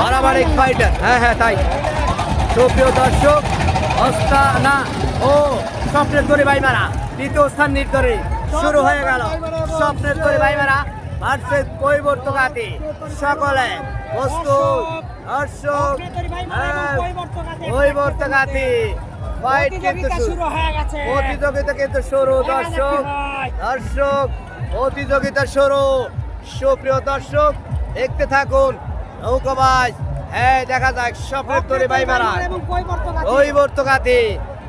পারাবারিক fighter, হ্যাঁ তাই। সুপ্রিয় দর্শক, না ও স্বপ্নের তরি ভাইমারা দ্বিতীয় স্থান নির্ধারণী শুরু হয়ে গেল। স্বপ্নের তরি ভাইমারা ভার্সেস কৈবর্তঘাতী। সকলে প্রস্তুত দর্শক। কৈবর্তঘাতী ফাইট কিন্তু শুরু হয়ে গেছে, প্রতিযোগিতা কিন্তু শুরু। দর্শক প্রতিযোগিতা শুরু। সুপ্রিয় দর্শক, দেখতে থাকুন। নৌকাবাজ, হ্যাঁ দেখা যায় স্বপ্নের তরি ভাইমারা কৈবর্তঘাতী।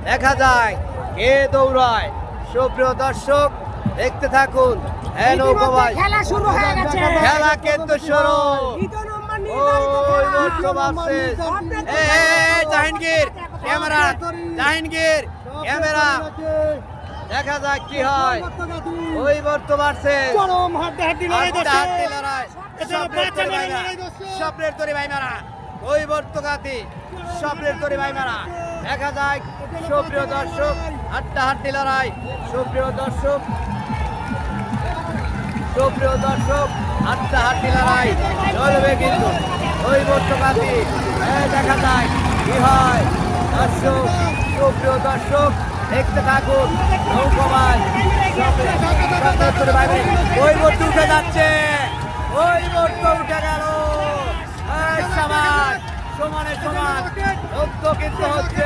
দেখা যায় কে দৌড়ায়। সুপ্রিয় দর্শক, দেখতে থাকুন। হ্যাঁ নৌকাবাজ, খেলা কিন্তু শুরু। জাহাঙ্গীর ক্যামেরা, জাহাঙ্গীর ক্যামেরা, দেখা যাক কি হয়। কৈবর্ত ভার্সেস হাড্ডাহাড্ডি লড়াই। স্বপ্নের তরি ভাইমারা কৈবর্তঘাতী। স্বপ্নের তরি ভাইমারা, দেখা যায়। সুপ্রিয় দর্শক, হাড্ডাহাড্ডি লড়াই। সুপ্রিয় দর্শক, হাড্ডাহাড্ডি লড়াই চলবে কিন্তু। কৈবর্তঘাতী, দেখা যায় কি হয়। দর্শক, সুপ্রিয় দর্শক, দেখতে থাকুন। নৌকাবাজ, কৈবর্ত উঠে যাচ্ছে, কৈবর্ত উঠে গেল। সমানে সমান লক্ষ্য কিন্তু হচ্ছে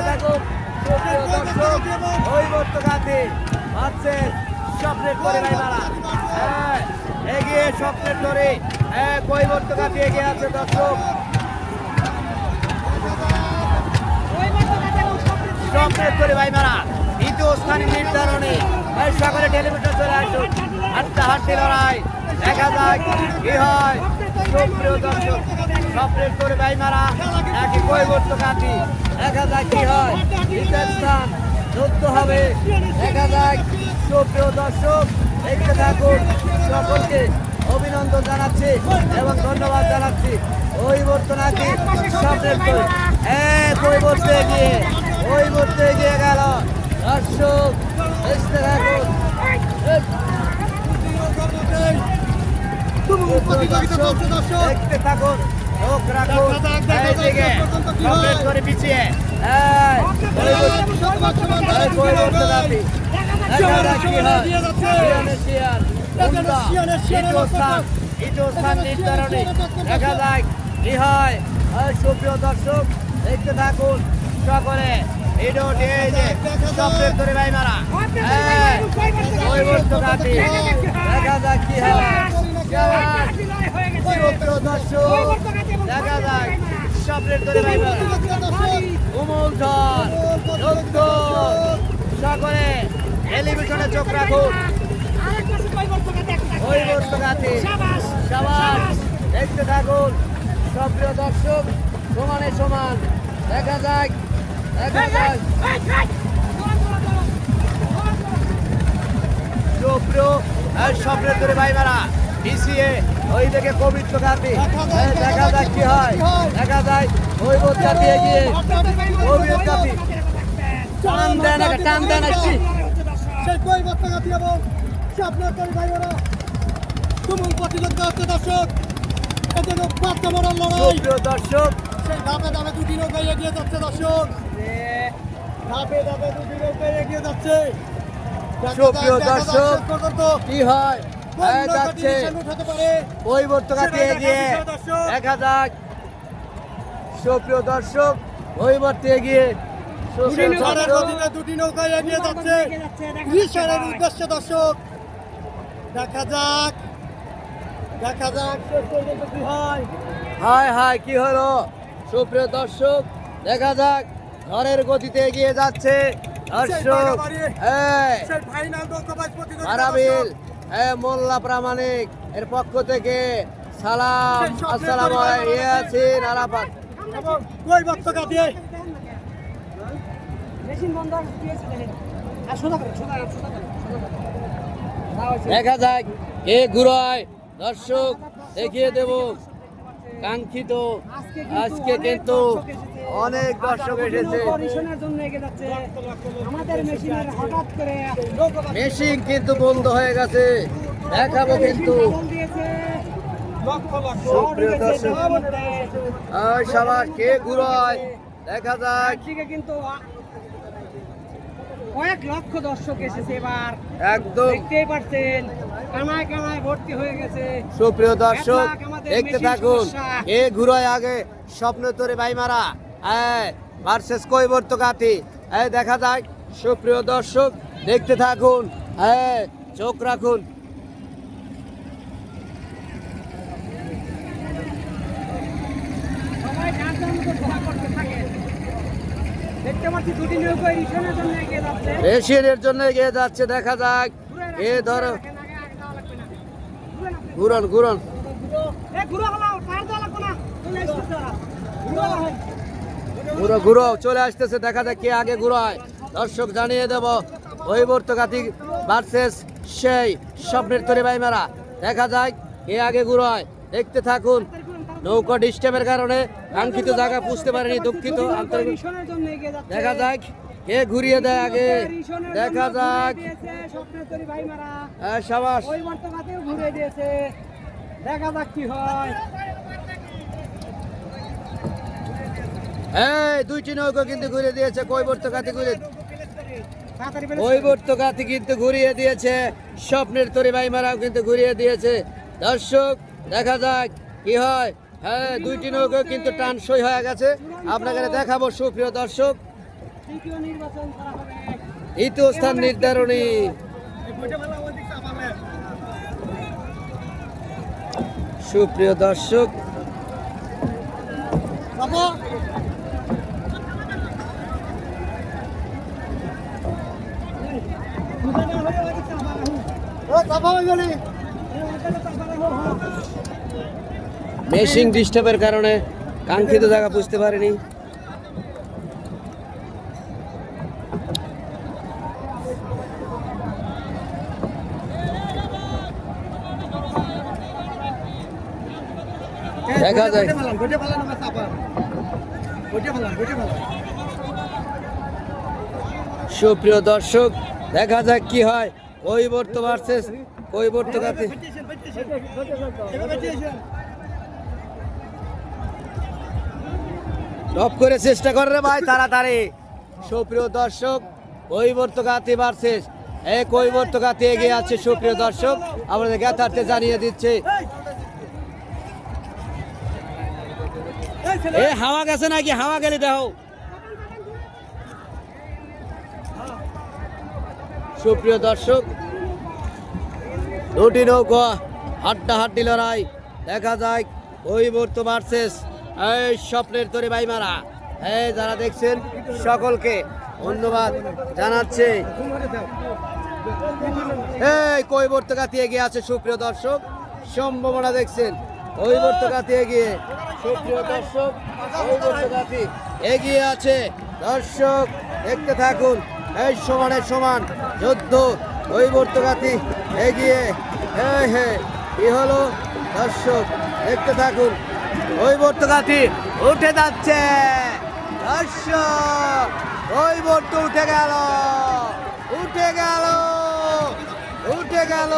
দেখুন। সুপ্রিয় দর্শক, কৈবর্তঘাতী ভার্সেস স্বপ্নের তরি ভাইমারা। এগিয়ে স্বপ্নের তরি, কৈবর্তঘাতী এগিয়ে আছে। দর্শক, স্বপ্নের তরি ভাইমারা দ্বিতীয় স্থানে নির্ধারণী। সকলে টেলিভিশন চলে আসুন। হাড্ডাহাড্ডি লড়াই, দেখা যাক কি হয়। সুপ্রিয় দর্শক, স্বপ্নের তরি ভাইমারা নাকি কৈবর্তঘাতী, দেখা যাক কি হয়। দ্বিতীয় স্থান যুদ্ধ হবে, দেখা যাক। সুপ্রিয় দর্শক, দেখতে থাকুন। সকলকে অভিনন্দন জানাচ্ছি এবং ধন্যবাদ জানাচ্ছি। কৈবর্ত নাকি স্বপ্নের তরি, কৈবর্তে এগিয়ে গেল। দর্শক, দেখতে থাকুন। দেখতে থাকুন, চোখ রাখুন এইদিকে। স্বপ্নের তরি পিছিয়ে, কৈবর্তঘাতী, দেখা যাক কি হয়। দ্বিতীয় স্থান নির্ধারণী, দেখা যায় কি হয়। সুপ্রিয় দর্শক, দেখতে থাকুন। সকলে ভিডিওটি, এই যে স্বপ্নের তরি ভাইমারা কৈবর্তঘাতী, দেখা যাক কি হয়। সুপ্রিয় দর্শক, দেখা যায় স্বপ্নের তরি ভাইমারা উমল ঝড় যুদ্ধ। সকলে টেলিভিশনে চোখ রাখুন। কৈবর্তঘাতী, সাবাস, দেখতে থাকুন। সুপ্রিয় দর্শক, সমানে সমান, দেখা যাক। সুপ্রিয় স্বপ্নের তরি ভাইমারা পিছিয়ে, ওই দিকে কৈবর্তঘাতী, দেখা যাক কি হয়। দেখা যায় কৈবর্তঘাতী এগিয়ে। কৈবর্তঘাতী টান দেয় না, সেই কৈবর্তঘাতী এবং স্বপ্নের তরি ভাইমারা তুমুল প্রতিযোগিতা হচ্ছে। দর্শক, এজন্য বাচ্চা মরার লড়াই। সুপ্রিয় দর্শক, সেই ধাপে ধাপে দুটি নৌকায় এগিয়ে যাচ্ছে। দর্শক, ধাপে ধাপে দুটি নৌকায় এগিয়ে যাচ্ছে। সুপ্রিয় দর্শক, কি হয়। যাচ্ছে কৈবর্তঘাতী এগিয়ে, দেখা যাক। সুপ্রিয় দর্শক, কৈবর্ত এগিয়ে। দুটি নৌকায় এগিয়ে যাচ্ছে রিসারের উদ্দেশ্যে। দর্শক, দেখা যাক কি হয়। হায় কি হলো। সুপ্রিয় দর্শক, দেখা যাক। ঝড়ের গতিতে এগিয়ে যাচ্ছে। দর্শক, আরাবিল, মোল্লা প্রামাণিক এর পক্ষ থেকে সালাম। আসসালামু আলাইকুম। ইয়াসিন আরাফাত, কৈবর্তঘাতী, দেখা যাক কে ঘুরায়। দর্শক, দেখিয়ে দেব কাঙ্ক্ষিত। আজকে কিন্তু অনেক দর্শক এসেছে। মেশিন কিন্তু বন্ধ হয়ে গেছে, দেখাবো কিন্তু। সুপ্রিয় দর্শক সবার কে ঘুরায় দেখা যাক। কিন্তু কয়েক লক্ষ দর্শক এসেছে এবার, একদম দেখতেই পাচ্ছেন কানায় কানায় ভর্তি হয়ে গেছে। সুপ্রিয় দর্শক দেখতে মেশিন থাকুন সমস্যা। কে ঘুরায় আগে স্বপ্ন তোরে ভাইমারা ভার্সেস কৈবর্তকাতি দেখা যাক। সুপ্রিয় দর্শক দেখতে থাকুন, চোখ রাখুন। সবাই যার যার মতো ধোয়া করতে থাকে। দেখতে পাচ্ছি দুটি নৌকা রিসনের জন্য এগিয়ে যাচ্ছে। রেশিয়ানের জন্য এগিয়ে যাচ্ছে, দেখা যাক এ ধরো। ঘুরন ঘুরন ঘুরো ঘুরো চলে আসতেছে, দেখা যাক কে আগে ঘুরায়। দর্শক জানিয়ে দেব কৈবর্তকাতি ভার্সেস সেই স্বপ্নের তরি ভাইমারা, দেখা যাক কে আগে ঘুরায়। দেখতে থাকুন। নৌকা ডিস্টার্বের কারণে কাঙ্ক্ষিত জায়গা বুঝতে পারেনি, দুঃখিত। দেখা যাক কে ঘুরিয়ে দেয় আগে, দেখা যাক। সাবাস, দেখা যাক কি হয়। এই দুইটি নৌকা কিন্তু ঘুরিয়ে দিয়েছে কৈবর্তকাতি, কৈবর্তকাতি কিন্তু ঘুরিয়ে দিয়েছে, স্বপ্নের তরি ভাইমারাও কিন্তু ঘুরিয়ে দিয়েছে। দর্শক দেখা যাক কি হয়। দুইটি নৌকা কিন্তু টান সই হয়ে গেছে, আপনাকে দেখাবো। সুপ্রিয় দর্শক তৃতীয় স্থান নির্ধারণী। সুপ্রিয় দর্শক মেশিং ডিস্টার্বের কারণে কাঙ্ক্ষিত জায়গা বুঝতে পারেনি। দেখা যায় সুপ্রিয় দর্শক দেখা যাক কি হয়। কৈবর্ত ভার্সেস কৈবর্তকাতি। টপ করে চেষ্টা করে রে ভাই তাড়াতাড়ি। সুপ্রিয় দর্শক কৈবর্তকাতি ভার্সেস কৈবর্তকাতি এগিয়ে আছে। সুপ্রিয় দর্শক আমাদের জ্ঞাতার্থে জানিয়ে দিচ্ছে হাওয়া গেছে নাকি, হাওয়া গেলে দেখো। সুপ্রিয় দর্শক দুটি নৌকা হাড্ডাহাড্ডি লড়াই, দেখা যায় কৈবর্ত ভার্সেস স্বপ্নের তরি ভাইমারা। যারা দেখছেন সকলকে ধন্যবাদ জানাচ্ছে। কৈবর্তকাতি এগিয়ে আছে। সুপ্রিয় দর্শক সম্ভাবনা দেখছেন কৈবর্তকাতি এগিয়ে। সুপ্রিয় দর্শক কৈবর্তকাতি এগিয়ে আছে। দর্শক দেখতে থাকুন, এই সমানের সমান যুদ্ধ। কৈবর্তকাতি এগিয়ে। কি হলো দর্শক দেখতে থাকুন। কৈবর্তকাতি উঠে যাচ্ছে। দর্শক কৈবর্ত উঠে গেল, উঠে গেল, উঠে গেল।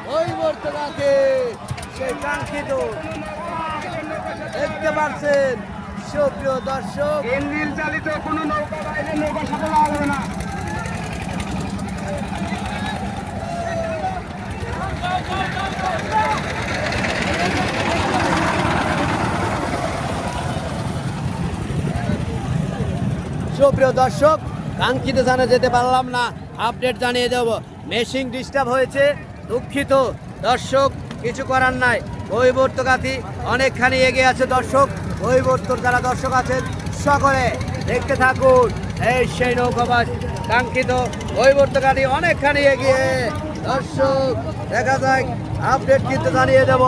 কৈবর্তকাতি সেই কাঙ্ক্ষিত দেখতে পাচ্ছেন। সুপ্রিয় দর্শক ইঞ্জিন চালিত কোনো নৌকা বাইরে নৌকার সাথে লাগবে না। সুপ্রিয় দর্শক কাঙ্ক্ষিত স্থানে যেতে পারলাম না, আপডেট জানিয়ে দেব। মেশিং ডিস্টার্ব হয়েছে, দুঃখিত দর্শক, কিছু করার নাই। কৈবর্তকাতি অনেকখানি এগিয়ে আছে। দর্শক কৈবর্তর যারা দর্শক আছেন সকলে দেখতে থাকুন। এই সেই নৌকাবাজ কাঙ্ক্ষিত কৈবর্তকাতি অনেকখানি এগিয়ে। দর্শক দেখা যায় আপডেট কিন্তু জানিয়ে দেব।